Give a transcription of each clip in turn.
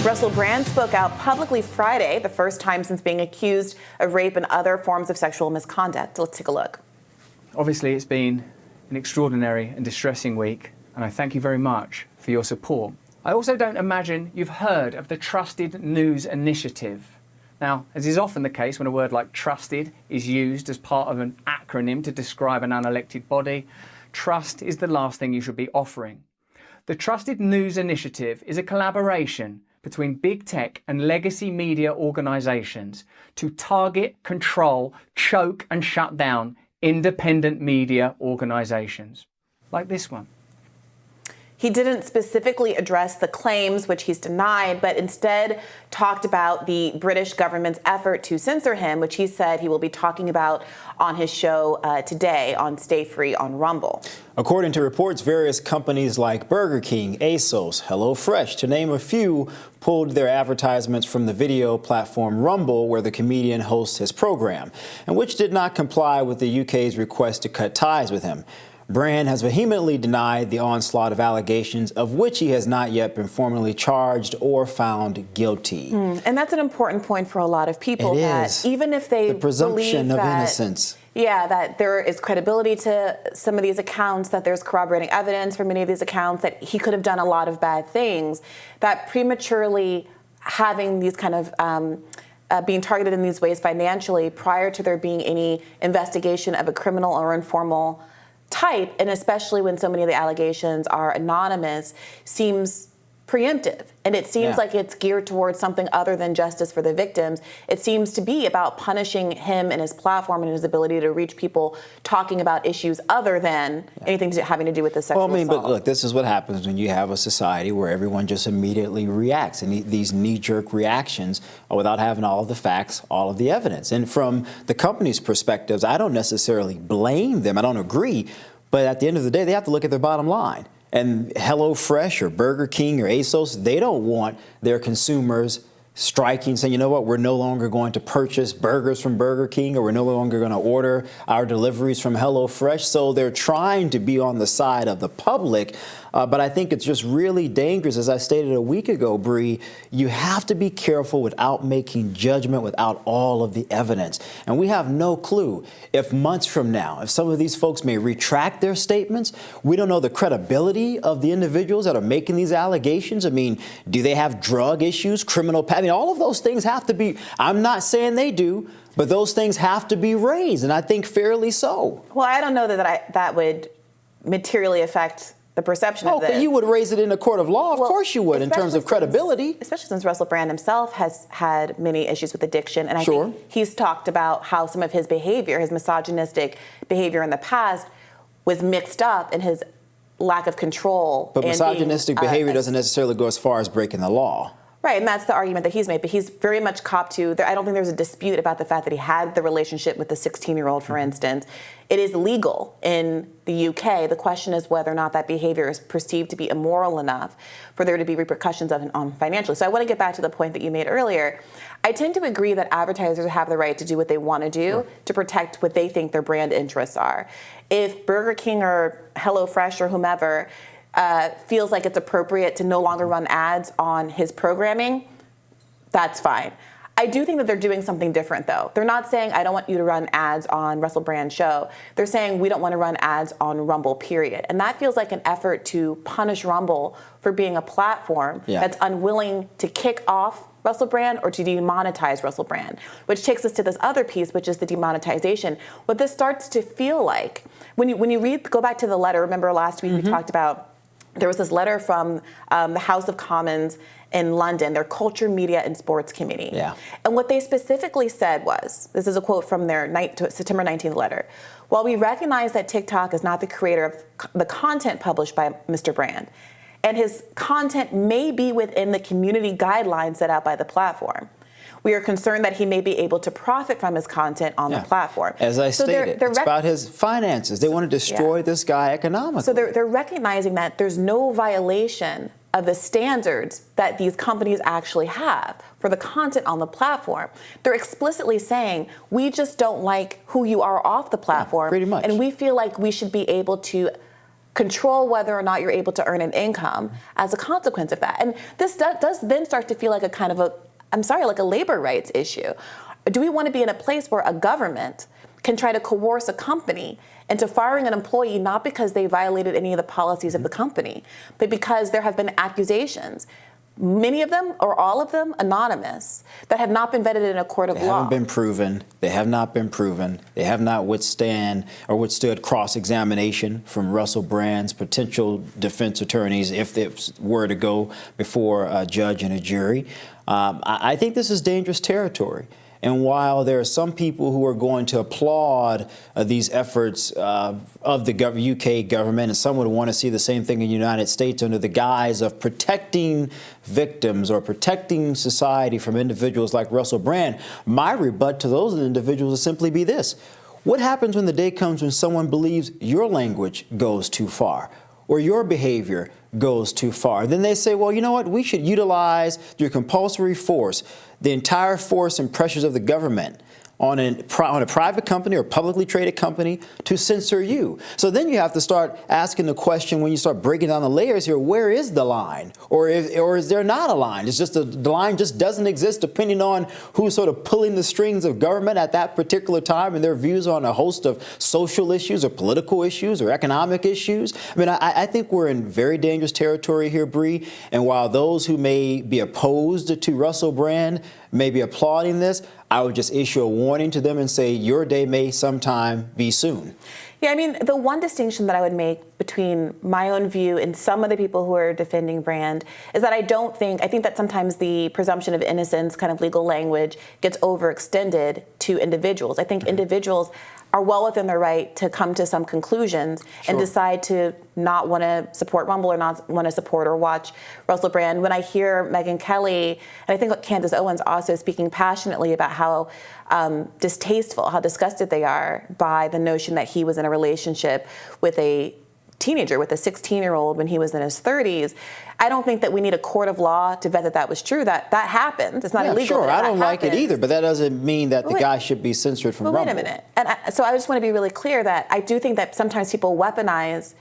Russell Brand spoke out publicly Friday, the first time since being accused of rape and other forms of sexual misconduct. Let's take a look. Obviously, it's been an extraordinary and distressing week, and I thank you very much for your support. I also don't imagine you've heard of the Trusted News Initiative. Now, as is often the case when a word like trusted is used as part of an acronym to describe an unelected body, trust is the last thing you should be offering. The Trusted News Initiative is a collaboration between big tech and legacy media organisations to target, control, choke and shut down independent media organisations, like this one. He didn't specifically address the claims, which he's denied, but instead talked about the British government's effort to censor him, which he said he will be talking about on his show today on Stay Free on Rumble. According to reports, various companies like Burger King, ASOS, HelloFresh, to name a few, pulled their advertisements from the video platform Rumble, where the comedian hosts his program, and which did not comply with the UK's request to cut ties with him. Brand has vehemently denied the onslaught of allegations, of which he has not yet been formally charged or found guilty. And that's an important point for a lot of people. It that is. Even if they the presumption believe of that, innocence. Yeah, that there is credibility to some of these accounts, that there's corroborating evidence for many of these accounts, that he could have done a lot of bad things, that prematurely having these kind of being targeted in these ways financially prior to there being any investigation of a criminal or informal type, and especially when so many of the allegations are anonymous, seems preemptive. And it seems like it's geared towards something other than justice for the victims. It seems to be about punishing him and his platform and his ability to reach people talking about issues other than anything having to do with the sexual assault. But look, this is what happens when you have a society where everyone just immediately reacts, and these knee-jerk reactions without having all of the facts, all of the evidence. And from the company's perspectives, I don't necessarily blame them. I don't agree. But at the end of the day, they have to look at their bottom line. And HelloFresh or Burger King or ASOS, they don't want their consumers striking, saying, you know what, we're no longer going to purchase burgers from Burger King, or we're no longer going to order our deliveries from HelloFresh. So they're trying to be on the side of the public. But I think it's just really dangerous. As I stated a week ago, Bree, you have to be careful without making judgment without all of the evidence. And we have no clue if months from now, if some of these folks may retract their statements. We don't know the credibility of the individuals that are making these allegations. I mean, do they have drug issues, criminal? I mean, all of those things have to be, I'm not saying they do, but those things have to be raised, and I think fairly so. Well, I don't know that would materially affect the perception of this. Okay, you would raise it in a court of law. Of course you would, in terms of credibility. Especially since Russell Brand himself has had many issues with addiction. And I think he's talked about how some of his behavior, his misogynistic behavior in the past, was mixed up in his lack of control. But misogynistic behavior doesn't necessarily go as far as breaking the law. Right, and that's the argument that he's made. But he's very much copped to, I don't think there's a dispute about the fact that he had the relationship with the 16-year-old, for instance. It is legal in the UK. The question is whether or not that behavior is perceived to be immoral enough for there to be repercussions on financially. So I want to get back to the point that you made earlier. I tend to agree that advertisers have the right to do what they want to do to protect what they think their brand interests are. If Burger King or HelloFresh or whomever feels like it's appropriate to no longer run ads on his programming, that's fine. I do think that they're doing something different, though. They're not saying, I don't want you to run ads on Russell Brand's show. They're saying, we don't want to run ads on Rumble, period. And that feels like an effort to punish Rumble for being a platform that's unwilling to kick off Russell Brand or to demonetize Russell Brand, which takes us to this other piece, which is the demonetization. What this starts to feel like, when you go back to the letter, remember last week we talked about, there was this letter from the House of Commons in London, their Culture, Media and Sports Committee. And what they specifically said was, this is a quote from their September 19th letter, while we recognize that TikTok is not the creator of the content published by Mr. Brand, and his content may be within the community guidelines set out by the platform, we are concerned that he may be able to profit from his content on the platform. As I stated, it's about his finances. They want to destroy this guy economically. So they're recognizing that there's no violation of the standards that these companies actually have for the content on the platform. They're explicitly saying, we just don't like who you are off the platform. Pretty much. And we feel like we should be able to control whether or not you're able to earn an income as a consequence of that. And this does then start to feel like a kind of like a labor rights issue. Do we want to be in a place where a government can try to coerce a company into firing an employee not because they violated any of the policies of the company, but because there have been accusations, many of them or all of them anonymous, that have not been vetted in a court of law? They haven't been proven. They have not been proven. They have not withstood cross-examination from Russell Brand's potential defense attorneys if it were to go before a judge and a jury. I think this is dangerous territory. And while there are some people who are going to applaud these efforts of the UK government, and some would want to see the same thing in the United States under the guise of protecting victims or protecting society from individuals like Russell Brand, my rebut to those individuals will simply be this. What happens when the day comes when someone believes your language goes too far or your behavior goes too far? Then they say, well, you know what? We should utilize through compulsory force the entire force and pressures of the government on a private company or publicly traded company to censor you. So then you have to start asking the question, when you start breaking down the layers here, where is the line? Or is there not a line? It's just the line just doesn't exist depending on who's sort of pulling the strings of government at that particular time and their views on a host of social issues or political issues or economic issues. I mean, I think we're in very dangerous territory here, Bree. And while those who may be opposed to Russell Brand may be applauding this, I would just issue a warning to them and say your day may sometime be soon. Yeah, I mean, the one distinction that I would make between my own view and some of the people who are defending Brand is that I think that sometimes the presumption of innocence kind of legal language gets overextended to individuals. I think individuals are well within their right to come to some conclusions and decide to not want to support Rumble or not want to support or watch Russell Brand. When I hear Megyn Kelly, and I think Candace Owens also speaking passionately about how distasteful, how disgusted they are by the notion that he was in a relationship with a teenager, with a 16-year-old when he was in his 30s, I don't think that we need a court of law to vet that that was true. That happened. It's not illegal. Sure, I don't like it either, but that doesn't mean that the guy should be censored from Rumble. Wait a minute. So I just want to be really clear that I do think that sometimes people weaponize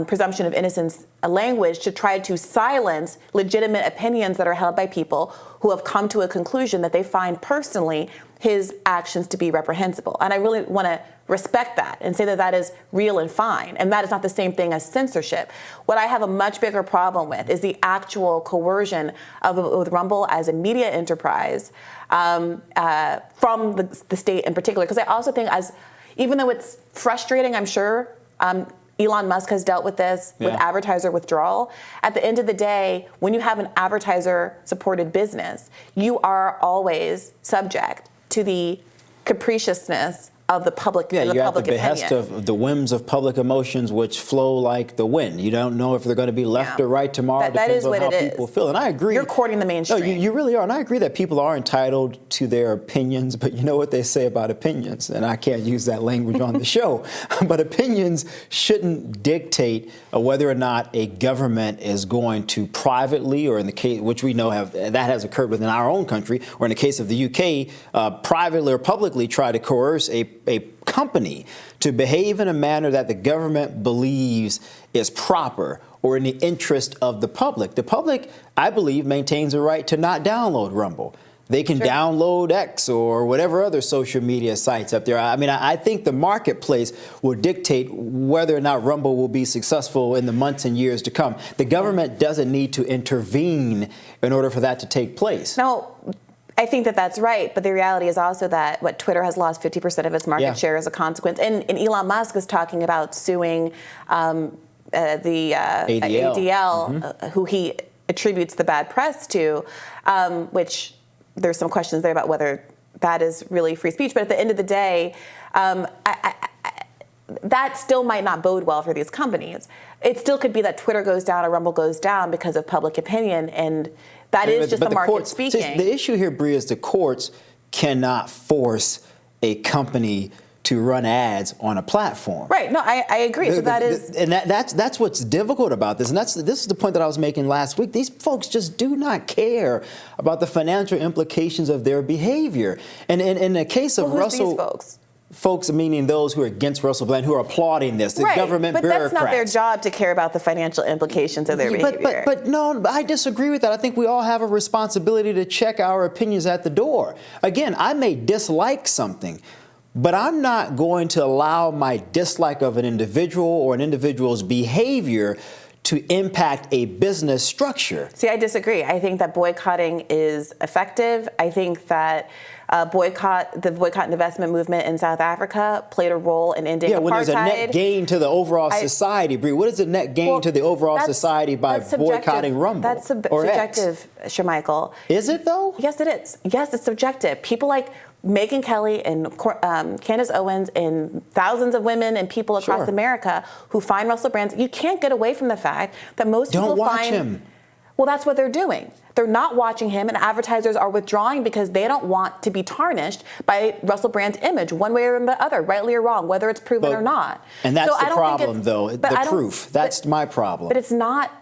presumption of innocence language to try to silence legitimate opinions that are held by people who have come to a conclusion that they find personally his actions to be reprehensible. And I really want to respect that and say that that is real and fine. And that is not the same thing as censorship. What I have a much bigger problem with is the actual coercion with Rumble as a media enterprise from the state in particular. Because I also think even though it's frustrating, I'm sure, Elon Musk has dealt with this with advertiser withdrawal. At the end of the day, when you have an advertiser-supported business, you are always subject to the capriciousness of the public, you're the public at the behest opinion. of the whims of public emotions, which flow like the wind. You don't know if they're going to be left or right tomorrow. That is what how it people is. feel. And I agree. You're courting the mainstream. No, you really are. And I agree that people are entitled to their opinions, but you know what they say about opinions. And I can't use that language on the show. But opinions shouldn't dictate whether or not a government is going to privately, or in the case, which we know that has occurred within our own country, or in the case of the UK, privately or publicly try to coerce a company to behave in a manner that the government believes is proper or in the interest of the public. The public, I believe, maintains a right to not download Rumble. They can download X or whatever other social media sites up there. I mean, I think the marketplace will dictate whether or not Rumble will be successful in the months and years to come. The government doesn't need to intervene in order for that to take place. No, I think that that's right, but the reality is also that Twitter has lost 50% of its market share as a consequence. And Elon Musk is talking about suing the ADL, who he attributes the bad press to, which there's some questions there about whether that is really free speech. But at the end of the day, that still might not bode well for these companies. It still could be that Twitter goes down or Rumble goes down because of public opinion, and that is just the market speaking. See, the issue here, Bree, is the courts cannot force a company to run ads on a platform. Right. No, I agree. So that's what's difficult about this, and this is the point that I was making last week. These folks just do not care about the financial implications of their behavior. And in the case of who's Russell, these folks? folks, meaning those who are against Russell Brand, who are applauding this, the government but bureaucrats. That's not their job to care about the financial implications of their behavior. But no, I disagree with that. I think we all have a responsibility to check our opinions at the door. Again, I may dislike something, but I'm not going to allow my dislike of an individual or an individual's behavior to impact a business structure. See, I disagree. I think that boycotting is effective. I think that the boycott and divestment movement in South Africa played a role in ending apartheid. When there's a net gain to the overall society, Bree, what is the net gain to the overall society by boycotting Rumble? That's subjective, Shermichael. Is it though? Yes, it is. Yes, it's subjective. People like Megyn Kelly and Candace Owens and thousands of women and people across America who find Russell Brand, you can't get away from the fact that most people don't watch him. Well, that's what they're doing. They're not watching him, and advertisers are withdrawing because they don't want to be tarnished by Russell Brand's image, one way or the other, rightly or wrong, whether it's proven or not. And that's the problem, though, the proof. That's my problem. But it's not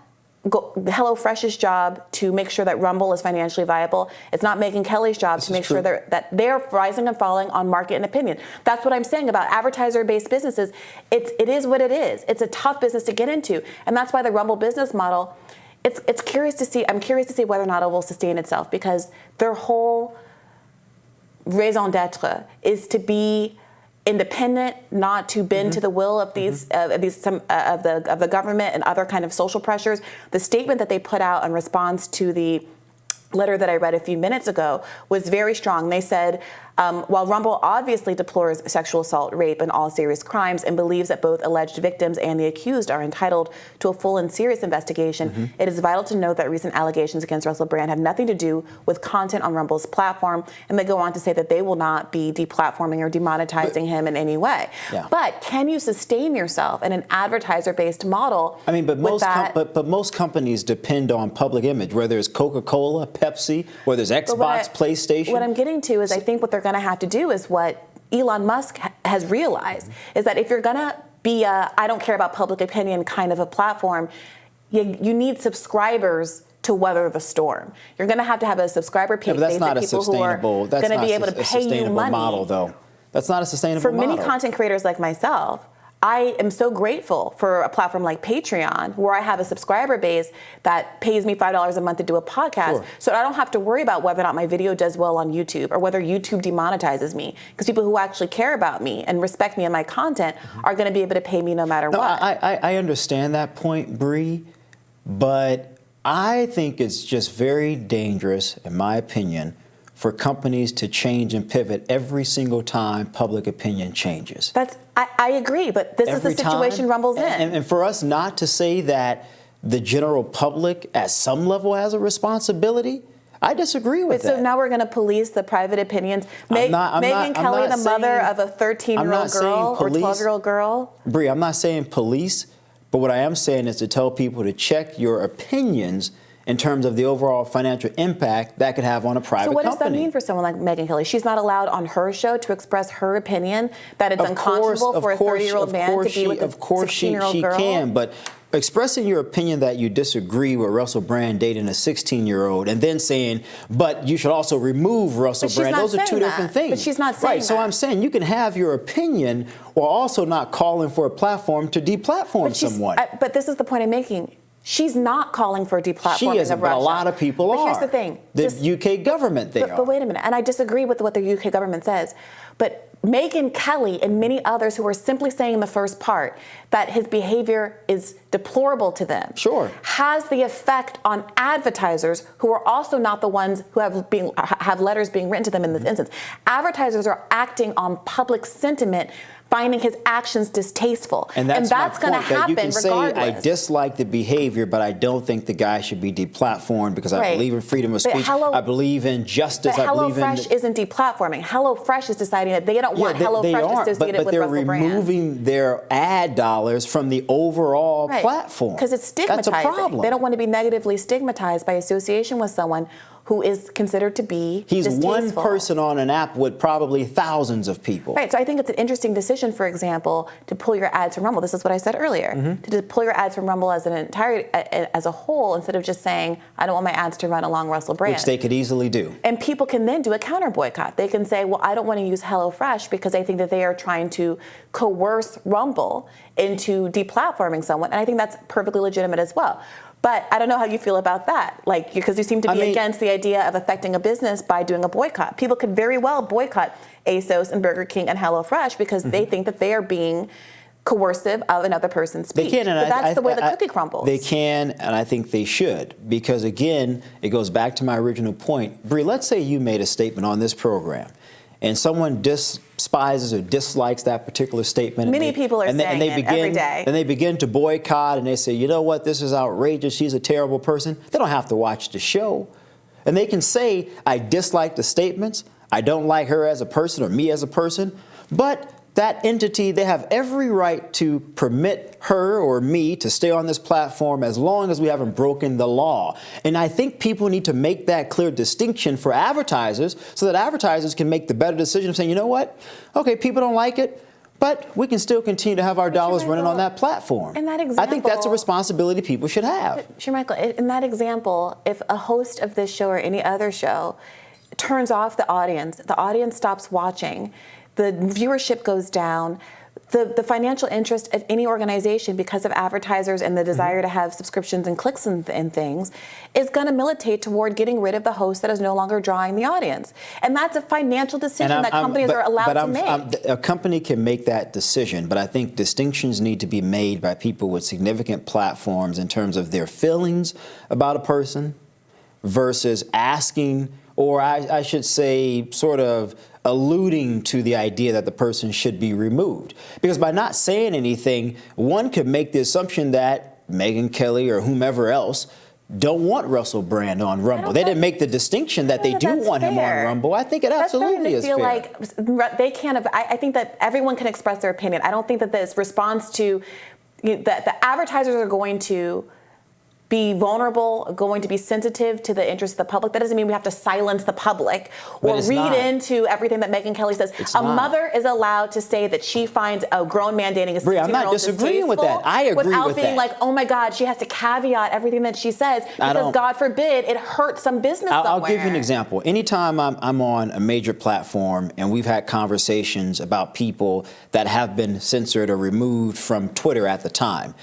HelloFresh's job to make sure that Rumble is financially viable. It's not Megyn Kelly's job to make sure that they're rising and falling on market and opinion. That's what I'm saying about advertiser-based businesses. It is what it is. It's a tough business to get into, and that's why the Rumble business model. It's curious to see. I'm curious to see whether or not it will sustain itself, because their whole raison d'être is to be independent, not to bend to the will of the government and other kind of social pressures. The statement that they put out in response to the letter that I read a few minutes ago was very strong. They said, while Rumble obviously deplores sexual assault, rape, and all serious crimes and believes that both alleged victims and the accused are entitled to a full and serious investigation, it is vital to note that recent allegations against Russell Brand have nothing to do with content on Rumble's platform. And they go on to say that they will not be deplatforming or demonetizing him in any way. Yeah. But can you sustain yourself in an advertiser-based model? I mean, but most companies depend on public image, whether it's Coca-Cola, Pepsi, whether it's Xbox, PlayStation. What I'm getting to is I think what they're going to have to do is what Elon Musk has realized, is that if you're going to be a I don't care about public opinion kind of a platform, you need subscribers to weather the storm. You're going to have a subscriber base of people who are going to be able to pay you money. Model, though. That's not a sustainable model. For many content creators like myself, I am so grateful for a platform like Patreon, where I have a subscriber base that pays me $5 a month to do a podcast. So I don't have to worry about whether or not my video does well on YouTube or whether YouTube demonetizes me, because people who actually care about me and respect me and my content are going to be able to pay me no matter what. I understand that point, Bree, but I think it's just very dangerous, in my opinion, for companies to change and pivot every single time public opinion changes. I agree, but this is the situation Rumble's in. And for us not to say that the general public at some level has a responsibility, I disagree with that. So now we're going to police the private opinions. Megyn Kelly, the mother of a 13-year-old girl or 12-year-old girl? Bree, I'm not saying police, but what I am saying is to tell people to check your opinions in terms of the overall financial impact that could have on a private company. So what does that mean for someone like Megyn Kelly? She's not allowed on her show to express her opinion that it's unconscionable for a 30-year-old man to be with a 16-year-old girl? Of course she can, but expressing your opinion that you disagree with Russell Brand dating a 16-year-old and then saying, but you should also remove Russell Brand, those are two different things. But she's not saying that. So I'm saying you can have your opinion while also not calling for a platform to deplatform someone. But this is the point I'm making. She's not calling for deplatforming of Russia. She isn't, but a lot of people are. But here's the thing. The UK government, they are. But wait a minute. And I disagree with what the UK government says. But Megyn Kelly and many others who are simply saying in the first part that his behavior is deplorable to them has the effect on advertisers who are also not the ones who have letters being written to them in this instance. Advertisers are acting on public sentiment, finding his actions distasteful. And that's going to happen regardless. You can say, I dislike the behavior, but I don't think the guy should be deplatformed because I believe in freedom of speech. I believe in justice. But HelloFresh isn't deplatforming. HelloFresh is deciding that they don't want HelloFresh associated with Russell Brand. But they're removing their ad dollars from the overall platform. Because it's stigmatizing. That's a problem. They don't want to be negatively stigmatized by association with someone who is considered to be He's one distasteful. person on an app with probably thousands of people. Right, so I think it's an interesting decision, for example, to pull your ads from Rumble. This is what I said earlier. To pull your ads from Rumble as as a whole, instead of just saying, I don't want my ads to run along Russell Brand. Which they could easily do. And people can then do a counter boycott. They can say, well, I don't want to use HelloFresh because I think that they are trying to coerce Rumble into deplatforming someone. And I think that's perfectly legitimate as well. But I don't know how you feel about that, like, because you seem to be against the idea of affecting a business by doing a boycott. People could very well boycott ASOS and Burger King and HelloFresh because they think that they are being coercive of another person's speech. They can, and but that's the way the cookie crumbles. They can, and I think they should, because again, it goes back to my original point. Bree, let's say you made a statement on this program, and someone despises or dislikes that particular statement. Many people are saying it every day. And they begin to boycott, and they say, you know what, this is outrageous, she's a terrible person. They don't have to watch the show. And they can say, I dislike the statements, I don't like her as a person or me as a person, but that entity, they have every right to permit her or me to stay on this platform as long as we haven't broken the law. And I think people need to make that clear distinction for advertisers so that advertisers can make the better decision of saying, you know what, okay, people don't like it, but we can still continue to have our dollars running on that platform. In that example, I think that's a responsibility people should have. Michael, in that example, if a host of this show or any other show turns off the audience stops watching, the viewership goes down, the financial interest of any organization because of advertisers and the desire to have subscriptions and clicks and things is going to militate toward getting rid of the host that is no longer drawing the audience. And that's a financial decision that companies are allowed to make. A company can make that decision, but I think distinctions need to be made by people with significant platforms in terms of their feelings about a person versus asking, or I should say sort of alluding to the idea that the person should be removed. Because by not saying anything, one could make the assumption that Megyn Kelly or whomever else don't want Russell Brand on Rumble. They didn't make the distinction that they do want him on Rumble. I think it absolutely is fair. Like they can't. I think that everyone can express their opinion. I don't think that this response to that the advertisers are going to be vulnerable, going to be sensitive to the interests of the public. That doesn't mean we have to silence the public or read into everything that Megyn Kelly says. Mother is allowed to say that she finds a grown man dating a 16-year-old I'm not disagreeing with that. I agree with that. Without being like, oh my God, she has to caveat everything that she says because God forbid it hurts some business somewhere. I'll give you an example. Anytime I'm on a major platform and we've had conversations about people that have been censored or removed from Twitter at the time,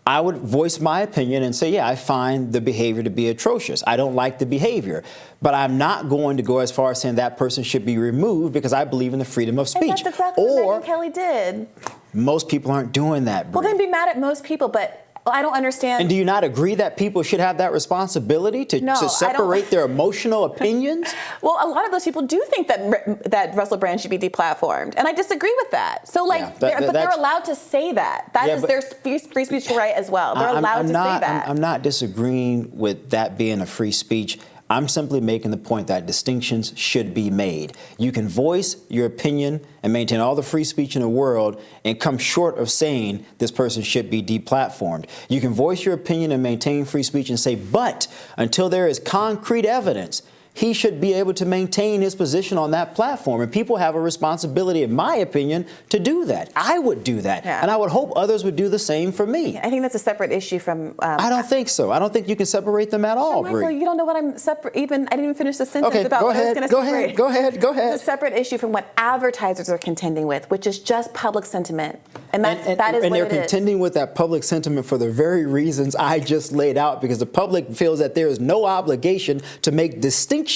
I would voice my opinion and say, yeah, I find the behavior to be atrocious. I don't like the behavior. But I'm not going to go as far as saying that person should be removed because I believe in the freedom of speech. And that's exactly what Megyn Kelly did. Most people aren't doing that, Brie. Well, then be mad at most people, but I don't understand. And do you not agree that people should have that responsibility to separate their emotional opinions? Well, a lot of those people do think that Russell Brand should be deplatformed, and I disagree with that. So, they're allowed to say that. That is their free speech right as well. They're allowed to say that. I'm not disagreeing with that being a free speech. I'm simply making the point that distinctions should be made. You can voice your opinion and maintain all the free speech in the world and come short of saying this person should be deplatformed. You can voice your opinion and maintain free speech and say, but until there is concrete evidence, he should be able to maintain his position on that platform. And people have a responsibility, in my opinion, to do that. I would do that. Yeah. And I would hope others would do the same for me. I think that's a separate issue from... I don't think so. I don't think you can separate them at all, Brie. Michael, you don't know what I'm separate... I didn't even finish the sentence about what I was going to separate. Go ahead. It's a separate issue from what advertisers are contending with, which is just public sentiment. And that is what it is. And they're contending with that public sentiment for the very reasons I just laid out, because the public feels that there is no obligation to make distinctions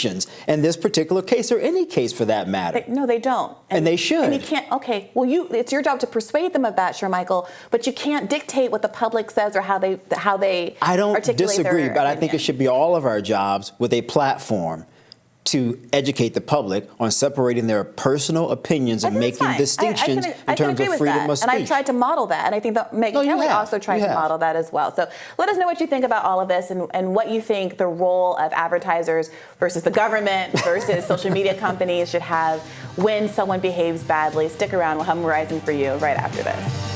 in this particular case, or any case for that matter. No, they don't. And they should. And you can't, okay, well, it's your job to persuade them of that, Michael, but you can't dictate what the public says or how they I don't disagree, but I think opinion. it should be all of our jobs with a platform to educate the public on separating their personal opinions and making distinctions in terms of freedom of speech. And I've tried to model that, and I think that Megyn Kelly also tried to model that as well. So let us know what you think about all of this and what you think the role of advertisers versus the government versus social media companies should have when someone behaves badly. Stick around. We'll have more Rising for you right after this.